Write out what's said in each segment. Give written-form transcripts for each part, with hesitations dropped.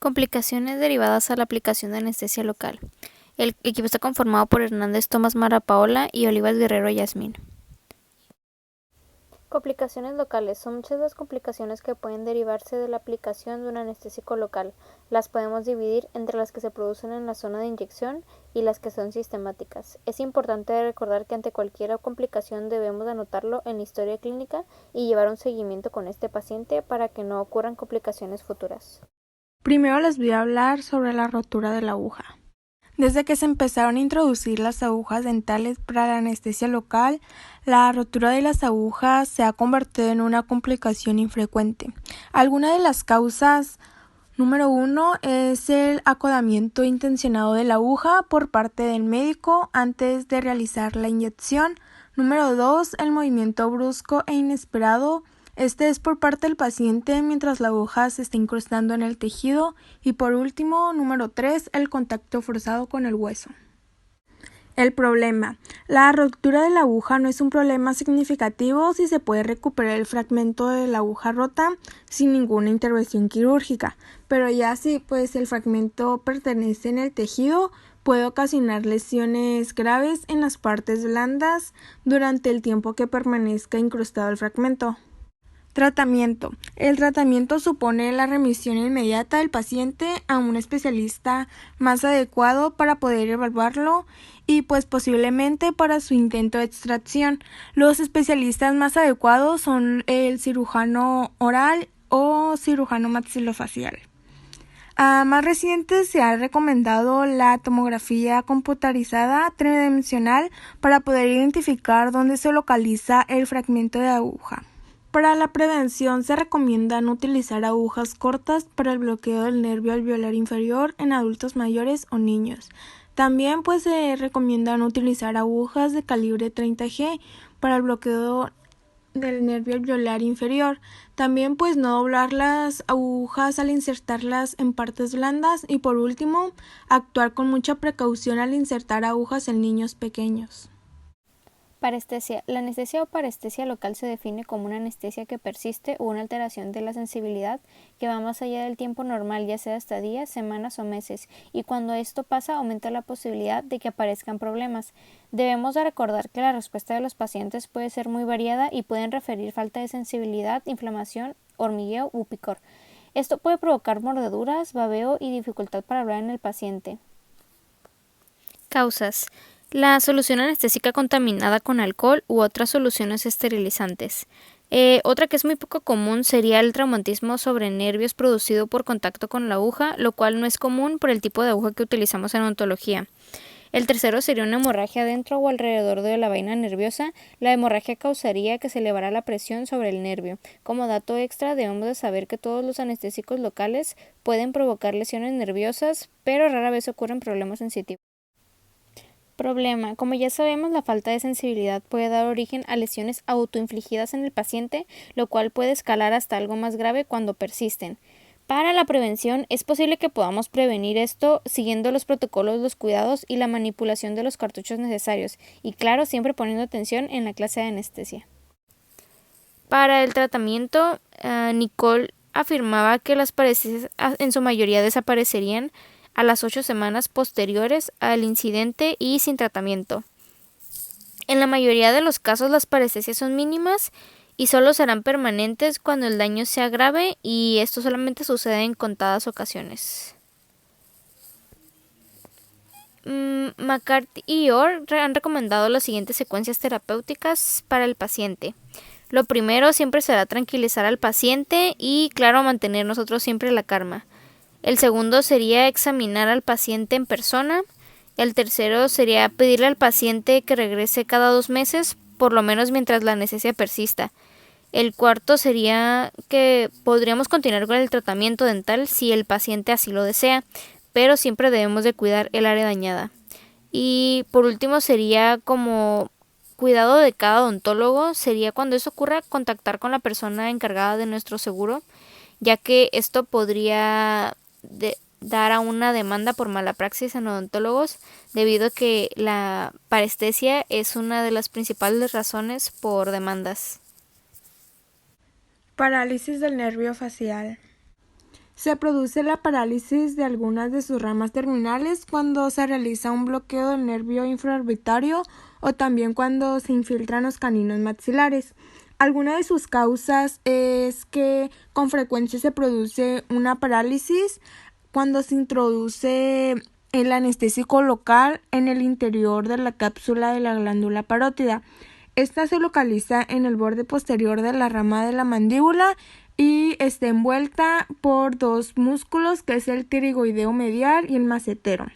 Complicaciones derivadas a la aplicación de anestesia local. El equipo está conformado por Hernández Tomás Mara Paola y Olivas Guerrero Yasmín. Complicaciones locales. Son muchas las complicaciones que pueden derivarse de la aplicación de un anestésico local. Las podemos dividir entre las que se producen en la zona de inyección y las que son sistemáticas. Es importante recordar que ante cualquier complicación debemos anotarlo en la historia clínica y llevar un seguimiento con este paciente para que no ocurran complicaciones futuras. Primero les voy a hablar sobre la rotura de la aguja. Desde que se empezaron a introducir las agujas dentales para la anestesia local, la rotura de las agujas se ha convertido en una complicación infrecuente. Algunas de las causas, número 1, es el acodamiento intencionado de la aguja por parte del médico antes de realizar la inyección. Número 2, el movimiento brusco e inesperado. Este es por parte del paciente mientras la aguja se está incrustando en el tejido. Y por último, número 3, el contacto forzado con el hueso. El problema. La ruptura de la aguja no es un problema significativo si se puede recuperar el fragmento de la aguja rota sin ninguna intervención quirúrgica, pero ya si el fragmento pertenece en el tejido, puede ocasionar lesiones graves en las partes blandas durante el tiempo que permanezca incrustado el fragmento. Tratamiento. El tratamiento supone la remisión inmediata del paciente a un especialista más adecuado para poder evaluarlo y posiblemente para su intento de extracción. Los especialistas más adecuados son el cirujano oral o cirujano maxilofacial. Más reciente se ha recomendado la tomografía computarizada tridimensional para poder identificar dónde se localiza el fragmento de aguja. Para la prevención se recomiendan utilizar agujas cortas para el bloqueo del nervio alveolar inferior en adultos mayores o niños. También se recomiendan utilizar agujas de calibre 30G para el bloqueo del nervio alveolar inferior. También no doblar las agujas al insertarlas en partes blandas y por último, actuar con mucha precaución al insertar agujas en niños pequeños. Parestesia. La anestesia o parestesia local se define como una anestesia que persiste o una alteración de la sensibilidad que va más allá del tiempo normal, ya sea hasta días, semanas o meses, y cuando esto pasa aumenta la posibilidad de que aparezcan problemas. Debemos de recordar que la respuesta de los pacientes puede ser muy variada y pueden referir falta de sensibilidad, inflamación, hormigueo u picor. Esto puede provocar mordeduras, babeo y dificultad para hablar en el paciente. Causas. La solución anestésica contaminada con alcohol u otras soluciones esterilizantes. Otra que es muy poco común sería el traumatismo sobre nervios producido por contacto con la aguja, lo cual no es común por el tipo de aguja que utilizamos en odontología. El tercero sería una hemorragia dentro o alrededor de la vaina nerviosa. La hemorragia causaría que se elevara la presión sobre el nervio. Como dato extra, debemos de saber que todos los anestésicos locales pueden provocar lesiones nerviosas, pero rara vez ocurren problemas sensitivos. Problema. Como ya sabemos, la falta de sensibilidad puede dar origen a lesiones autoinfligidas en el paciente, lo cual puede escalar hasta algo más grave cuando persisten. Para la prevención, es posible que podamos prevenir esto siguiendo los protocolos, los cuidados y la manipulación de los cartuchos necesarios, y claro, siempre poniendo atención en la clase de anestesia. Para el tratamiento, Nicole afirmaba que las parestesias en su mayoría desaparecerían a las 8 semanas posteriores al incidente y sin tratamiento. En la mayoría de los casos las parestesias son mínimas y solo serán permanentes cuando el daño sea grave, y esto solamente sucede en contadas ocasiones. McCarthy y Orr han recomendado las siguientes secuencias terapéuticas para el paciente. Lo primero siempre será tranquilizar al paciente y, claro, mantener nosotros siempre la calma. El segundo sería examinar al paciente en persona. El tercero sería pedirle al paciente que regrese cada 2 meses, por lo menos mientras la anestesia persista. El cuarto sería que podríamos continuar con el tratamiento dental si el paciente así lo desea, pero siempre debemos de cuidar el área dañada. Y por último sería como cuidado de cada odontólogo, sería cuando eso ocurra contactar con la persona encargada de nuestro seguro, ya que esto podría dar a una demanda por mala praxis en odontólogos, debido a que la parestesia es una de las principales razones por demandas. Parálisis del nervio facial. Se produce la parálisis de algunas de sus ramas terminales cuando se realiza un bloqueo del nervio infraorbitario o también cuando se infiltran los caninos maxilares. Alguna de sus causas es que con frecuencia se produce una parálisis cuando se introduce el anestésico local en el interior de la cápsula de la glándula parótida. Esta se localiza en el borde posterior de la rama de la mandíbula y está envuelta por dos músculos, que es el pterigoideo medial y el macetero.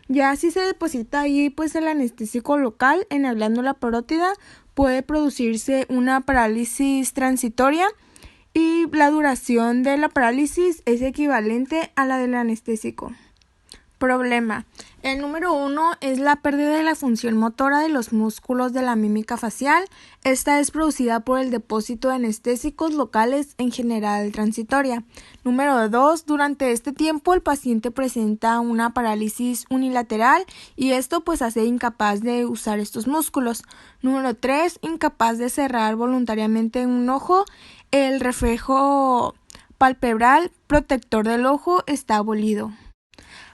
Ya si se deposita ahí pues el anestésico local en la glándula parótida, puede producirse una parálisis transitoria y la duración de la parálisis es equivalente a la del anestésico. Problema. El número 1 es la pérdida de la función motora de los músculos de la mímica facial. Esta es producida por el depósito de anestésicos locales, en general transitoria. Número 2. Durante este tiempo el paciente presenta una parálisis unilateral y esto pues hace incapaz de usar estos músculos. Número 3. Incapaz de cerrar voluntariamente un ojo. El reflejo palpebral protector del ojo está abolido.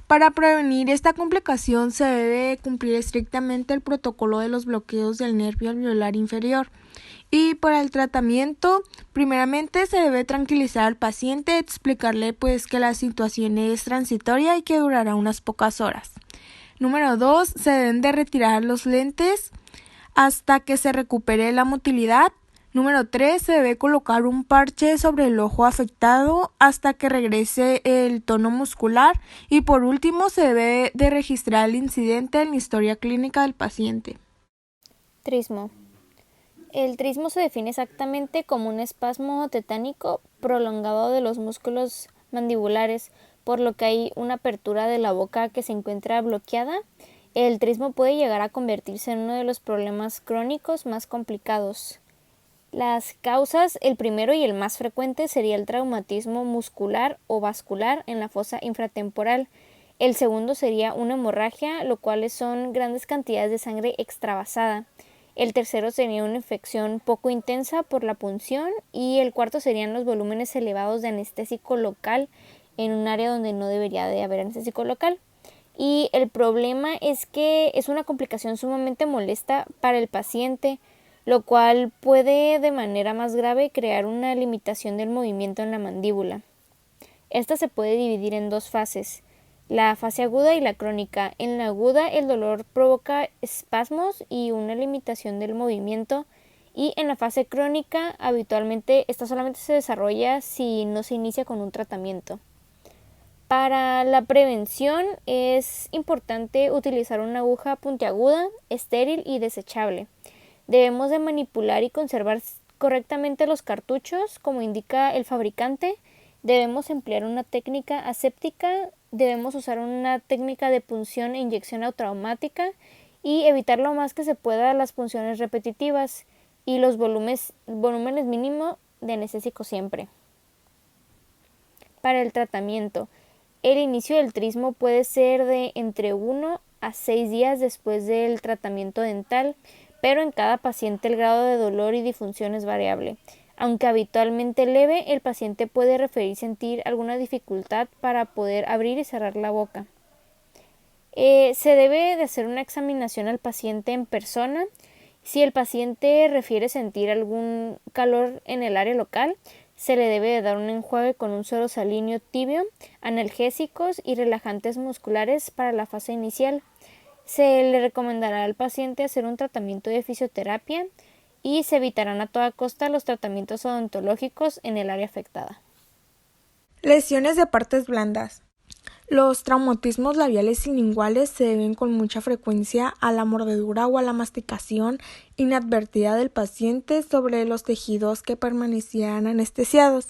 Para prevenir esta complicación se debe cumplir estrictamente el protocolo de los bloqueos del nervio alveolar inferior. Y para el tratamiento, primeramente se debe tranquilizar al paciente, explicarle pues que la situación es transitoria y que durará unas pocas horas. Número 2, se deben de retirar los lentes hasta que se recupere la motilidad. Número 3, se debe colocar un parche sobre el ojo afectado hasta que regrese el tono muscular. Y por último, se debe de registrar el incidente en la historia clínica del paciente. Trismo. El trismo se define exactamente como un espasmo tetánico prolongado de los músculos mandibulares, por lo que hay una apertura de la boca que se encuentra bloqueada. El trismo puede llegar a convertirse en uno de los problemas crónicos más complicados. Las causas, el primero y el más frecuente sería el traumatismo muscular o vascular en la fosa infratemporal. El segundo sería una hemorragia, lo cual son grandes cantidades de sangre extravasada. El tercero sería una infección poco intensa por la punción y el cuarto serían los volúmenes elevados de anestésico local en un área donde no debería de haber anestésico local. Y el problema es que es una complicación sumamente molesta para el paciente, lo cual puede de manera más grave crear una limitación del movimiento en la mandíbula. Esta se puede dividir en dos fases, la fase aguda y la crónica. En la aguda el dolor provoca espasmos y una limitación del movimiento, y en la fase crónica habitualmente esta solamente se desarrolla si no se inicia con un tratamiento. Para la prevención es importante utilizar una aguja puntiaguda, estéril y desechable. Debemos de manipular y conservar correctamente los cartuchos, como indica el fabricante. Debemos emplear una técnica aséptica, debemos usar una técnica de punción e inyección automática y evitar lo más que se pueda las punciones repetitivas y los volúmenes mínimos de anestésico siempre. Para el tratamiento, el inicio del trismo puede ser de entre 1 a 6 días después del tratamiento dental, pero en cada paciente el grado de dolor y disfunción es variable. Aunque habitualmente leve, el paciente puede referir sentir alguna dificultad para poder abrir y cerrar la boca. Se debe de hacer una examinación al paciente en persona. Si el paciente refiere sentir algún calor en el área local, se le debe de dar un enjuague con un suero salíneo tibio, analgésicos y relajantes musculares para la fase inicial. Se le recomendará al paciente hacer un tratamiento de fisioterapia y se evitarán a toda costa los tratamientos odontológicos en el área afectada. Lesiones de partes blandas. Los traumatismos labiales linguales se deben con mucha frecuencia a la mordedura o a la masticación inadvertida del paciente sobre los tejidos que permanecían anestesiados.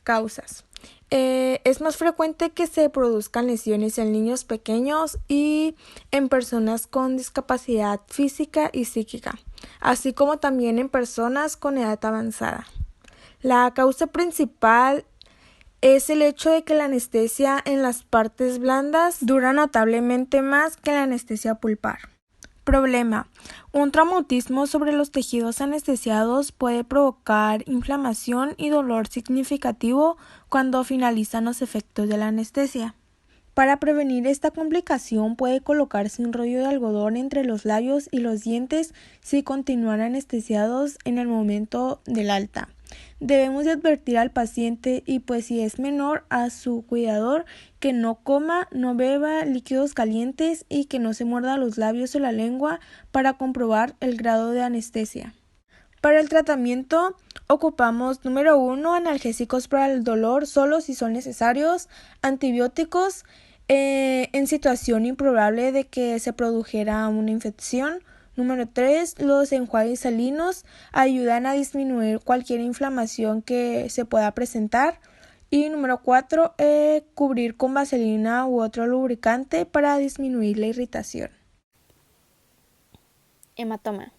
Causas. Es más frecuente que se produzcan lesiones en niños pequeños y en personas con discapacidad física y psíquica, así como también en personas con edad avanzada. La causa principal es el hecho de que la anestesia en las partes blandas dura notablemente más que la anestesia pulpar. Problema. Un traumatismo sobre los tejidos anestesiados puede provocar inflamación y dolor significativo cuando finalizan los efectos de la anestesia. Para prevenir esta complicación puede colocarse un rollo de algodón entre los labios y los dientes si continúan anestesiados en el momento del alta. Debemos de advertir al paciente y pues si es menor a su cuidador que no coma, no beba líquidos calientes y que no se muerda los labios o la lengua para comprobar el grado de anestesia. Para el tratamiento ocupamos número 1 analgésicos para el dolor solo si son necesarios, antibióticos en situación improbable de que se produjera una infección. Número 3, los enjuagues salinos ayudan a disminuir cualquier inflamación que se pueda presentar. Y número 4, cubrir con vaselina u otro lubricante para disminuir la irritación. Hematoma.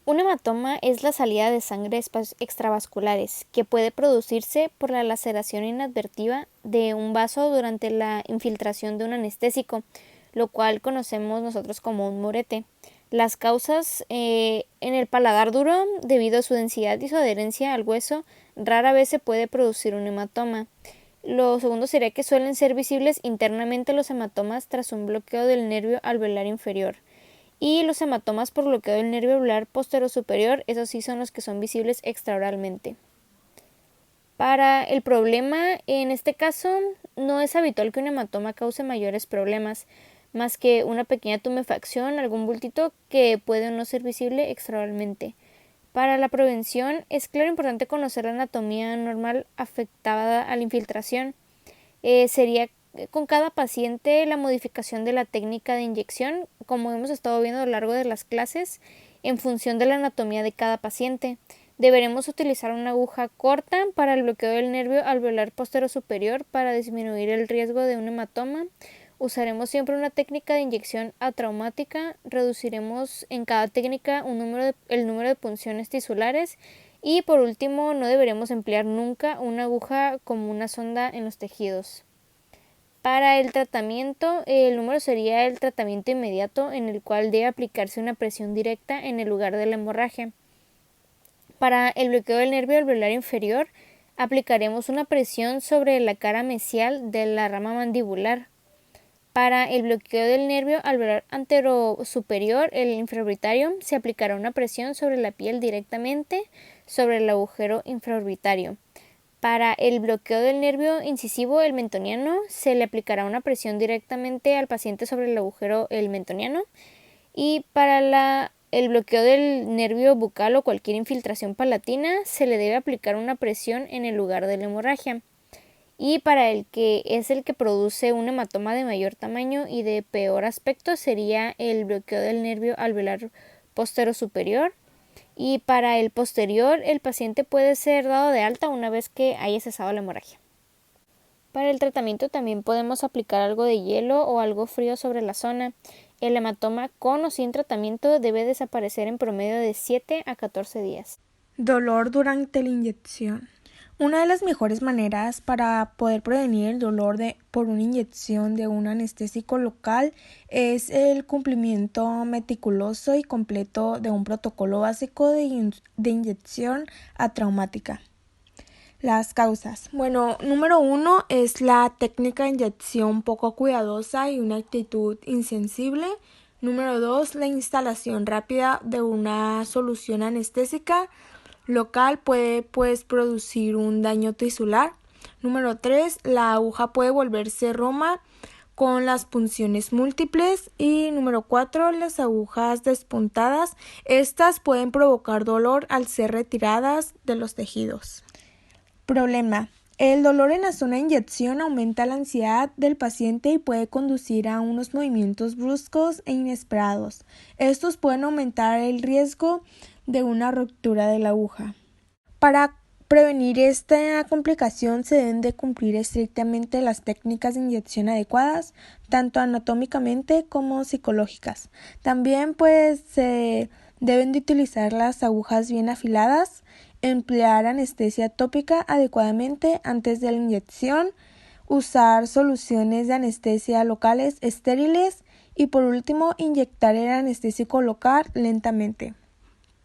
Un hematoma es la salida de sangre de espacios extravasculares que puede producirse por la laceración inadvertida de un vaso durante la infiltración de un anestésico, lo cual conocemos nosotros como un morete. Las causas en el paladar duro, debido a su densidad y su adherencia al hueso, rara vez se puede producir un hematoma. Lo segundo sería que suelen ser visibles internamente los hematomas tras un bloqueo del nervio alveolar inferior. Y los hematomas por bloqueo del nervio alveolar posterior-superior, esos sí son los que son visibles extraoralmente. Para el problema, en este caso, no es habitual que un hematoma cause mayores problemas, más que una pequeña tumefacción, algún bultito que puede no ser visible extraoralmente. Para la prevención, es claro importante conocer la anatomía normal afectada a la infiltración. Sería con cada paciente la modificación de la técnica de inyección, como hemos estado viendo a lo largo de las clases, en función de la anatomía de cada paciente. Deberemos utilizar una aguja corta para el bloqueo del nervio alveolar posterior-superior para disminuir el riesgo de un hematoma. Usaremos siempre una técnica de inyección atraumática, reduciremos en cada técnica el número de punciones tisulares y por último no deberemos emplear nunca una aguja como una sonda en los tejidos. Para el tratamiento, el número sería el tratamiento inmediato en el cual debe aplicarse una presión directa en el lugar de la hemorragia. Para el bloqueo del nervio alveolar inferior, aplicaremos una presión sobre la cara mesial de la rama mandibular. Para el bloqueo del nervio alveolar anterosuperior, el infraorbitario, se aplicará una presión sobre la piel directamente sobre el agujero infraorbitario. Para el bloqueo del nervio incisivo, el mentoniano, se le aplicará una presión directamente al paciente sobre el agujero el mentoniano. Y para el bloqueo del nervio bucal o cualquier infiltración palatina, se le debe aplicar una presión en el lugar de la hemorragia. Y para el que es el que produce un hematoma de mayor tamaño y de peor aspecto sería el bloqueo del nervio alveolar posterior-superior. Y para el posterior, el paciente puede ser dado de alta una vez que haya cesado la hemorragia. Para el tratamiento también podemos aplicar algo de hielo o algo frío sobre la zona. El hematoma con o sin tratamiento debe desaparecer en promedio de 7 a 14 días. Dolor durante la inyección. Una de las mejores maneras para poder prevenir el dolor por una inyección de un anestésico local es el cumplimiento meticuloso y completo de un protocolo básico de inyección atraumática. Las causas. Número 1 es la técnica de inyección poco cuidadosa y una actitud insensible. Número 2, la instalación rápida de una solución anestésica local puede producir un daño tisular. Número 3, la aguja puede volverse roma con las punciones múltiples. Y número 4, las agujas despuntadas. Estas pueden provocar dolor al ser retiradas de los tejidos. Problema. El dolor en la zona de inyección aumenta la ansiedad del paciente y puede conducir a unos movimientos bruscos e inesperados. Estos pueden aumentar el riesgo de una ruptura de la aguja. Para prevenir esta complicación se deben de cumplir estrictamente las técnicas de inyección adecuadas, tanto anatómicamente como psicológicas. También se deben de utilizar las agujas bien afiladas, emplear anestesia tópica adecuadamente antes de la inyección, usar soluciones de anestesia locales estériles Y por último, inyectar el anestésico local lentamente.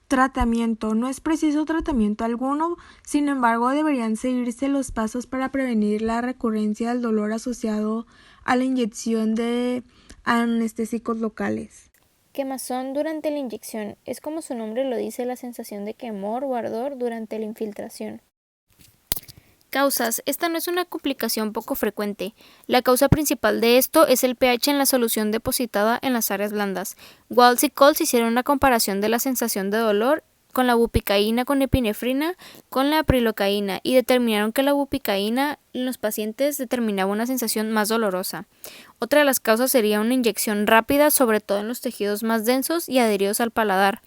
Tratamiento. No es preciso tratamiento alguno, sin embargo deberían seguirse los pasos para prevenir la recurrencia del dolor asociado a la inyección de anestésicos locales. Quemazón durante la inyección. Es como su nombre lo dice, la sensación de quemor o ardor durante la infiltración. Causas. Esta no es una complicación poco frecuente. La causa principal de esto es el pH en la solución depositada en las áreas blandas. Walsh y Coles hicieron una comparación de la sensación de dolor con la bupicaína con epinefrina con la prilocaína y determinaron que la bupicaína en los pacientes determinaba una sensación más dolorosa. Otra de las causas sería una inyección rápida, sobre todo en los tejidos más densos y adheridos al paladar.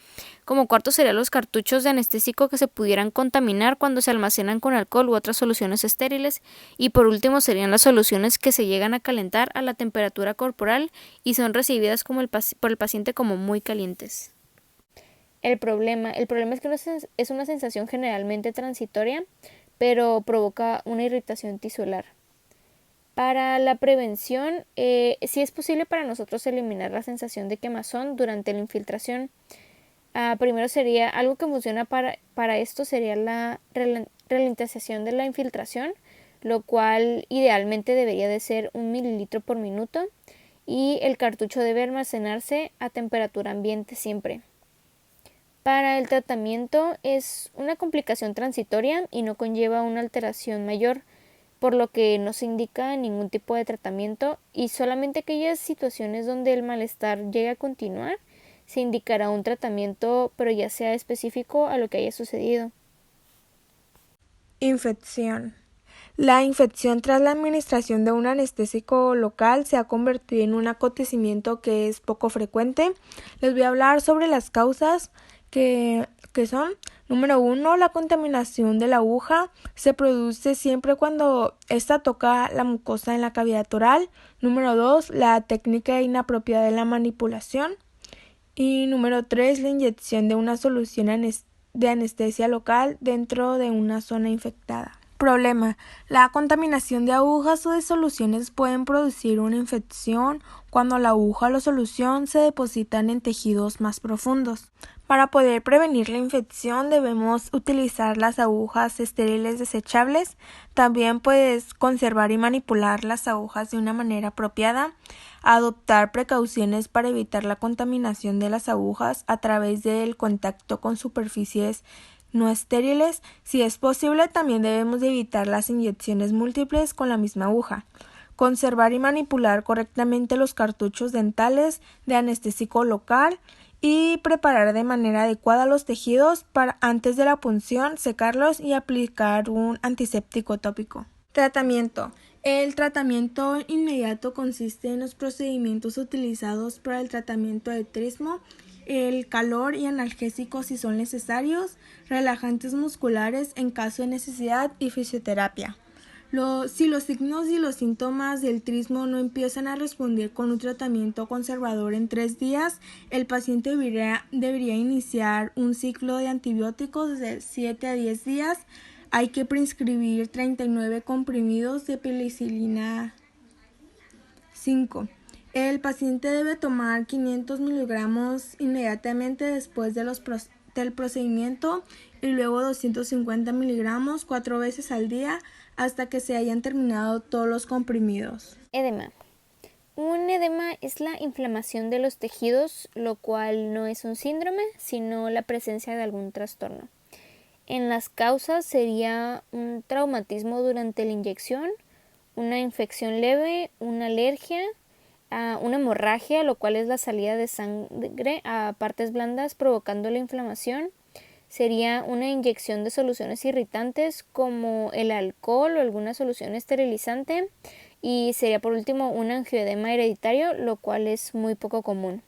Como cuarto serían los cartuchos de anestésico que se pudieran contaminar cuando se almacenan con alcohol u otras soluciones estériles. Y por último serían las soluciones que se llegan a calentar a la temperatura corporal y son recibidas por el paciente como muy calientes. El problema es que es una sensación generalmente transitoria, pero provoca una irritación tisular. Para la prevención, sí es posible para nosotros eliminar la sensación de quemazón durante la infiltración. Primero sería, algo que funciona para esto sería la ralentización de la infiltración, lo cual idealmente debería de ser 1 mililitro por minuto, y el cartucho debe almacenarse a temperatura ambiente siempre. Para el tratamiento es una complicación transitoria y no conlleva una alteración mayor, por lo que no se indica ningún tipo de tratamiento, y solamente aquellas situaciones donde el malestar llegue a continuar se indicará un tratamiento, pero ya sea específico a lo que haya sucedido. Infección. La infección tras la administración de un anestésico local se ha convertido en un acontecimiento que es poco frecuente. Les voy a hablar sobre las causas que son. Número 1, la contaminación de la aguja se produce siempre cuando ésta toca la mucosa en la cavidad oral. Número 2, la técnica inapropiada de la manipulación. Y número 3, la inyección de una solución de anestesia local dentro de una zona infectada. Problema. La contaminación de agujas o de soluciones pueden producir una infección cuando la aguja o la solución se depositan en tejidos más profundos. Para poder prevenir la infección debemos utilizar las agujas estériles desechables. También puedes conservar y manipular las agujas de una manera apropiada. Adoptar precauciones para evitar la contaminación de las agujas a través del contacto con superficies no estériles. Si es posible, también debemos de evitar las inyecciones múltiples con la misma aguja. Conservar y manipular correctamente los cartuchos dentales de anestésico local y preparar de manera adecuada los tejidos para antes de la punción, secarlos y aplicar un antiséptico tópico. Tratamiento. El tratamiento inmediato consiste en los procedimientos utilizados para el tratamiento de trismo, el calor y analgésicos si son necesarios, relajantes musculares en caso de necesidad y fisioterapia. Si los signos y los síntomas del trismo no empiezan a responder con un tratamiento conservador en 3 días, el paciente debería iniciar un ciclo de antibióticos de 7 a 10 días. Hay que prescribir 39 comprimidos de penicilina 5. El paciente debe tomar 500 miligramos inmediatamente después del procedimiento y luego 250 miligramos 4 veces al día hasta que se hayan terminado todos los comprimidos. Edema. Un edema es la inflamación de los tejidos, lo cual no es un síndrome, sino la presencia de algún trastorno. En las causas sería un traumatismo durante la inyección, una infección leve, una alergia, una hemorragia, lo cual es la salida de sangre a partes blandas provocando la inflamación. Sería una inyección de soluciones irritantes como el alcohol o alguna solución esterilizante. Y sería por último un angioedema hereditario, lo cual es muy poco común.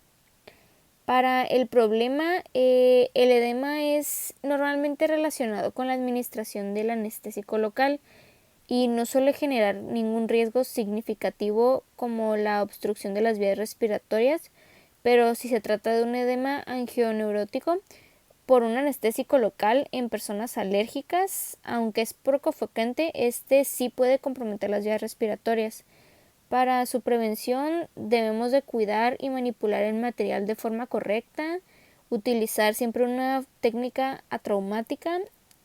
Para el problema, el edema es normalmente relacionado con la administración del anestésico local y no suele generar ningún riesgo significativo como la obstrucción de las vías respiratorias, pero si se trata de un edema angioneurótico por un anestésico local en personas alérgicas, aunque es poco frecuente, este sí puede comprometer las vías respiratorias. Para su prevención debemos de cuidar y manipular el material de forma correcta, utilizar siempre una técnica atraumática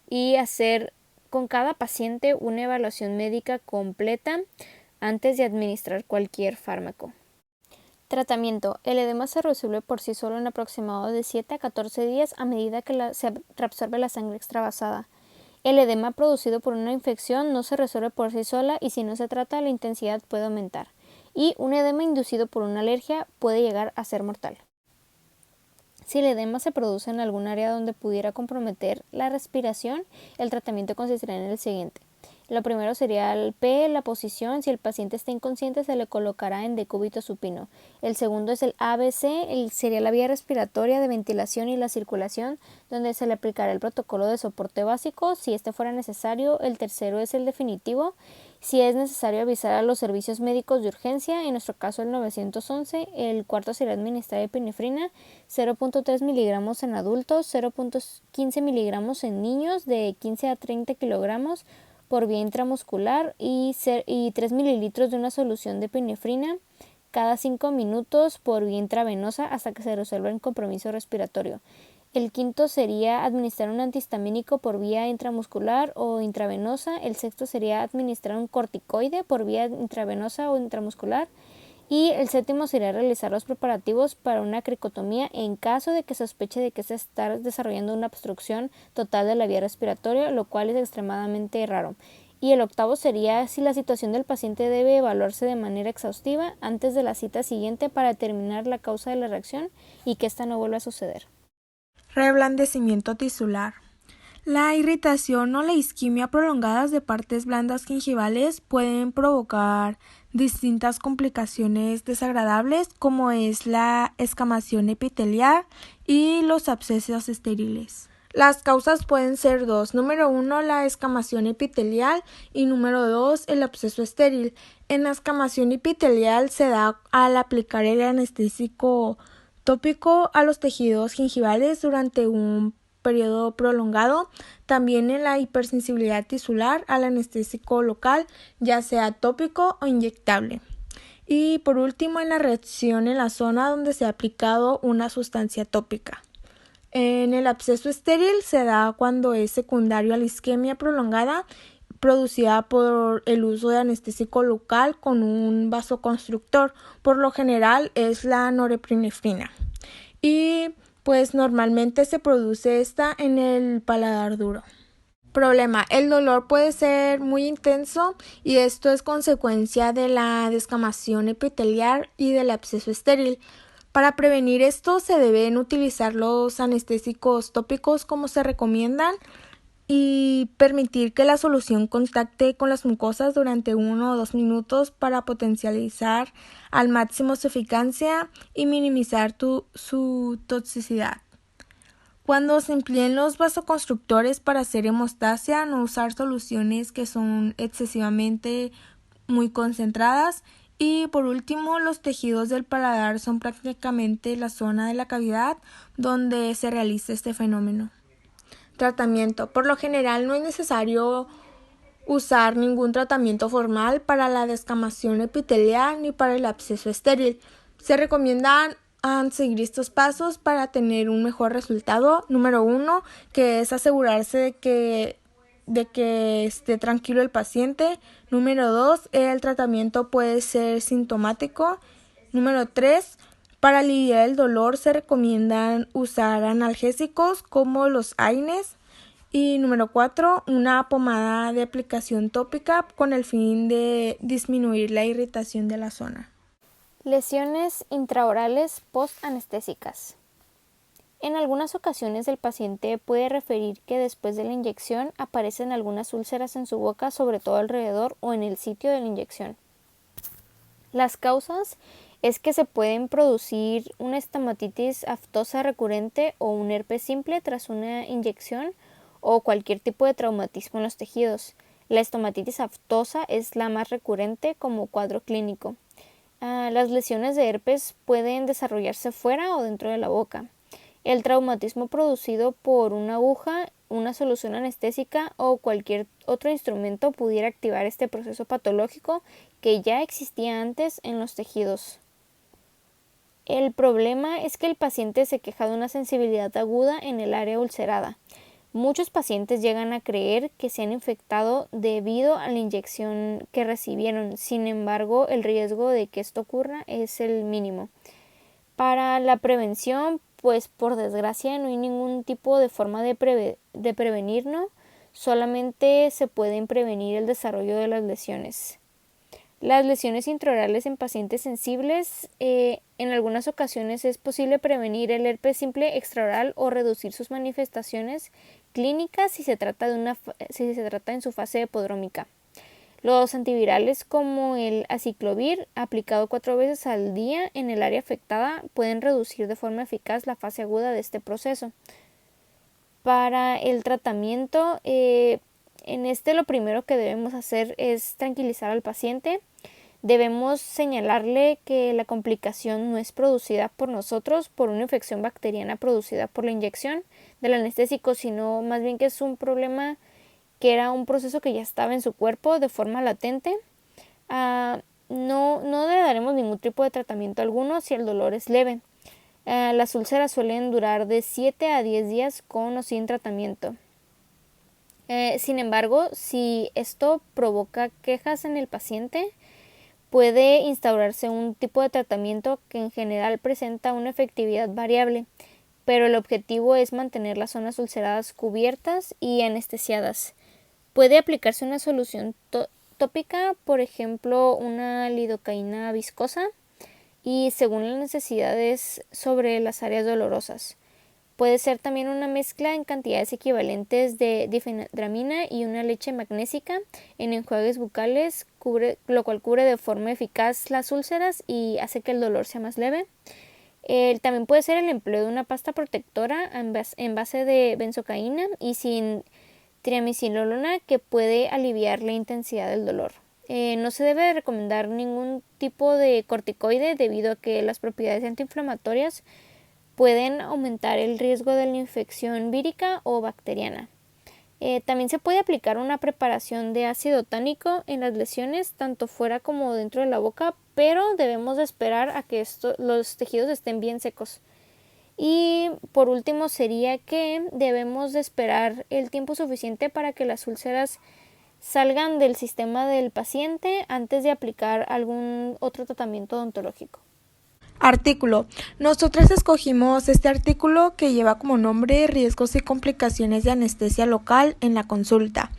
y hacer con cada paciente una evaluación médica completa antes de administrar cualquier fármaco. Tratamiento. El edema se resuelve por sí solo en aproximadamente de 7 a 14 días a medida que se reabsorbe la sangre extravasada. El edema producido por una infección no se resuelve por sí sola y si no se trata, la intensidad puede aumentar. Y un edema inducido por una alergia puede llegar a ser mortal. Si el edema se produce en algún área donde pudiera comprometer la respiración, el tratamiento consistiría en el siguiente. Lo primero sería el P, la posición. Si el paciente está inconsciente, se le colocará en decúbito supino. El segundo es el ABC, sería la vía respiratoria de ventilación y la circulación, donde se le aplicará el protocolo de soporte básico, si este fuera necesario. El tercero es el definitivo, si es necesario avisar a los servicios médicos de urgencia, en nuestro caso el 911. El cuarto sería administrar epinefrina, 0.3 miligramos en adultos, 0.15 miligramos en niños de 15 a 30 kilogramos, por vía intramuscular y 3 mililitros de una solución de epinefrina cada 5 minutos por vía intravenosa hasta que se resuelva el compromiso respiratorio. El quinto sería administrar un antihistamínico por vía intramuscular o intravenosa. El sexto sería administrar un corticoide por vía intravenosa o intramuscular. Y el séptimo sería realizar los preparativos para una cricotomía en caso de que sospeche de que se está desarrollando una obstrucción total de la vía respiratoria, lo cual es extremadamente raro. Y el octavo sería si la situación del paciente debe evaluarse de manera exhaustiva antes de la cita siguiente para determinar la causa de la reacción y que ésta no vuelva a suceder. Reblandecimiento tisular. La irritación o la isquemia prolongadas de partes blandas gingivales pueden provocar distintas complicaciones desagradables como es la escamación epitelial y los abscesos estériles. Las causas pueden ser dos. Número 1, la escamación epitelial y número 2, el absceso estéril. En la escamación epitelial se da al aplicar el anestésico tópico a los tejidos gingivales durante un periodo prolongado. También en la hipersensibilidad tisular al anestésico local, ya sea tópico o inyectable. Y por último, en la reacción en la zona donde se ha aplicado una sustancia tópica. En el absceso estéril se da cuando es secundario a la isquemia prolongada producida por el uso de anestésico local con un vasoconstrictor. Por lo general es la norepinefrina. Y pues normalmente se produce esta en el paladar duro. Problema: el dolor puede ser muy intenso y esto es consecuencia de la descamación epitelial y del absceso estéril. Para prevenir esto se deben utilizar los anestésicos tópicos como se recomiendan y permitir que la solución contacte con las mucosas durante 1 o 2 minutos para potencializar al máximo su eficacia y minimizar su toxicidad. Cuando se empleen los vasoconstrictores para hacer hemostasia, no usar soluciones que son excesivamente muy concentradas. Y por último, los tejidos del paladar son prácticamente la zona de la cavidad donde se realiza este fenómeno. Tratamiento. Por lo general no es necesario usar ningún tratamiento formal para la descamación epitelial ni para el absceso estéril. Se recomiendan seguir estos pasos para tener un mejor resultado. Número 1, que es asegurarse de que esté tranquilo el paciente. Número 2, el tratamiento puede ser sintomático. Número 3, para aliviar el dolor se recomiendan usar analgésicos como los AINES. Y número 4, una pomada de aplicación tópica con el fin de disminuir la irritación de la zona. Lesiones intraorales post-anestésicas. En algunas ocasiones el paciente puede referir que después de la inyección aparecen algunas úlceras en su boca, sobre todo alrededor o en el sitio de la inyección. Las causas es que se pueden producir una estomatitis aftosa recurrente o un herpes simple tras una inyección o cualquier tipo de traumatismo en los tejidos. La estomatitis aftosa es la más recurrente como cuadro clínico. Las lesiones de herpes pueden desarrollarse fuera o dentro de la boca. El traumatismo producido por una aguja, una solución anestésica o cualquier otro instrumento pudiera activar este proceso patológico que ya existía antes en los tejidos. El problema es que el paciente se queja de una sensibilidad aguda en el área ulcerada. Muchos pacientes llegan a creer que se han infectado debido a la inyección que recibieron. Sin embargo, el riesgo de que esto ocurra es el mínimo. Para la prevención, pues por desgracia no hay ningún tipo de forma de prevenirlo, solamente se pueden prevenir el desarrollo de las lesiones. Las lesiones intraorales en pacientes sensibles, en algunas ocasiones es posible prevenir el herpes simple extraoral o reducir sus manifestaciones clínicas si se trata en su fase prodrómica. Los antivirales como el aciclovir, aplicado 4 veces al día en el área afectada, pueden reducir de forma eficaz la fase aguda de este proceso. Para el tratamiento, lo primero que debemos hacer es tranquilizar al paciente. Debemos señalarle que la complicación no es producida por nosotros, por una infección bacteriana producida por la inyección del anestésico, sino más bien que es un problema que era un proceso que ya estaba en su cuerpo de forma latente. No le daremos ningún tipo de tratamiento alguno si el dolor es leve. Las úlceras suelen durar de 7 a 10 días con o sin tratamiento. Sin embargo, si esto provoca quejas en el paciente, puede instaurarse un tipo de tratamiento que en general presenta una efectividad variable, pero el objetivo es mantener las zonas ulceradas cubiertas y anestesiadas. Puede aplicarse una solución tópica, por ejemplo, una lidocaína viscosa, y según las necesidades sobre las áreas dolorosas. Puede ser también una mezcla en cantidades equivalentes de difenadramina y una leche magnésica en enjuagues bucales, lo cual cubre de forma eficaz las úlceras y hace que el dolor sea más leve. También puede ser el empleo de una pasta protectora en base de benzocaína y sin triamcinolona, que puede aliviar la intensidad del dolor. No se debe recomendar ningún tipo de corticoide debido a que las propiedades antiinflamatorias pueden aumentar el riesgo de la infección vírica o bacteriana. También se puede aplicar una preparación de ácido tánico en las lesiones, tanto fuera como dentro de la boca, pero debemos de esperar a que los tejidos estén bien secos. Y por último sería que debemos de esperar el tiempo suficiente para que las úlceras salgan del sistema del paciente antes de aplicar algún otro tratamiento odontológico. Artículo. Nosotros escogimos este artículo que lleva como nombre Riesgos y complicaciones de anestesia local en la consulta.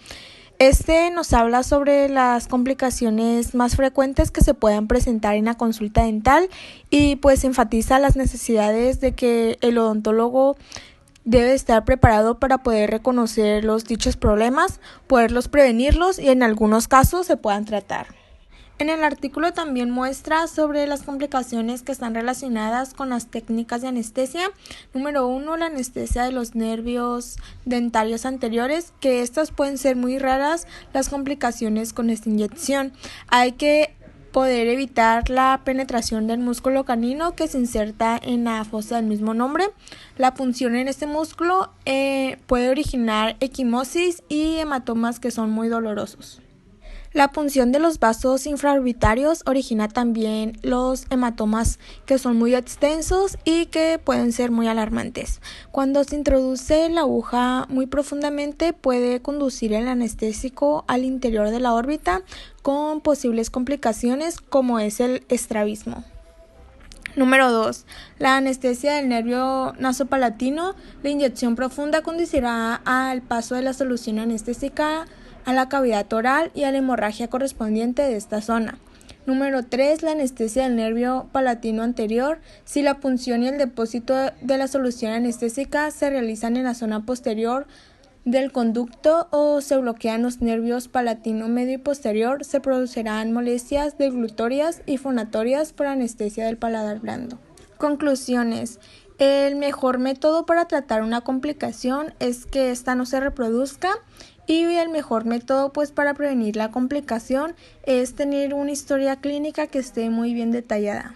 Este nos habla sobre las complicaciones más frecuentes que se puedan presentar en la consulta dental y pues enfatiza las necesidades de que el odontólogo debe estar preparado para poder reconocer los dichos problemas, poderlos prevenirlos y en algunos casos se puedan tratar. En el artículo también muestra sobre las complicaciones que están relacionadas con las técnicas de anestesia. Número 1, la anestesia de los nervios dentarios anteriores, que estas pueden ser muy raras las complicaciones con esta inyección. Hay que poder evitar la penetración del músculo canino que se inserta en la fosa del mismo nombre. La punción en este músculo puede originar equimosis y hematomas que son muy dolorosos. La punción de los vasos infraorbitarios origina también los hematomas que son muy extensos y que pueden ser muy alarmantes. Cuando se introduce la aguja muy profundamente puede conducir el anestésico al interior de la órbita con posibles complicaciones como es el estrabismo. Número 2. La anestesia del nervio nasopalatino. La inyección profunda conducirá al paso de la solución anestésica a la cavidad oral y a la hemorragia correspondiente de esta zona. Número 3. La anestesia del nervio palatino anterior. Si la punción y el depósito de la solución anestésica se realizan en la zona posterior del conducto o se bloquean los nervios palatino medio y posterior, se producirán molestias deglutorias y fonatorias por anestesia del paladar blando. Conclusiones. El mejor método para tratar una complicación es que ésta no se reproduzca. Y el mejor método para prevenir la complicación es tener una historia clínica que esté muy bien detallada.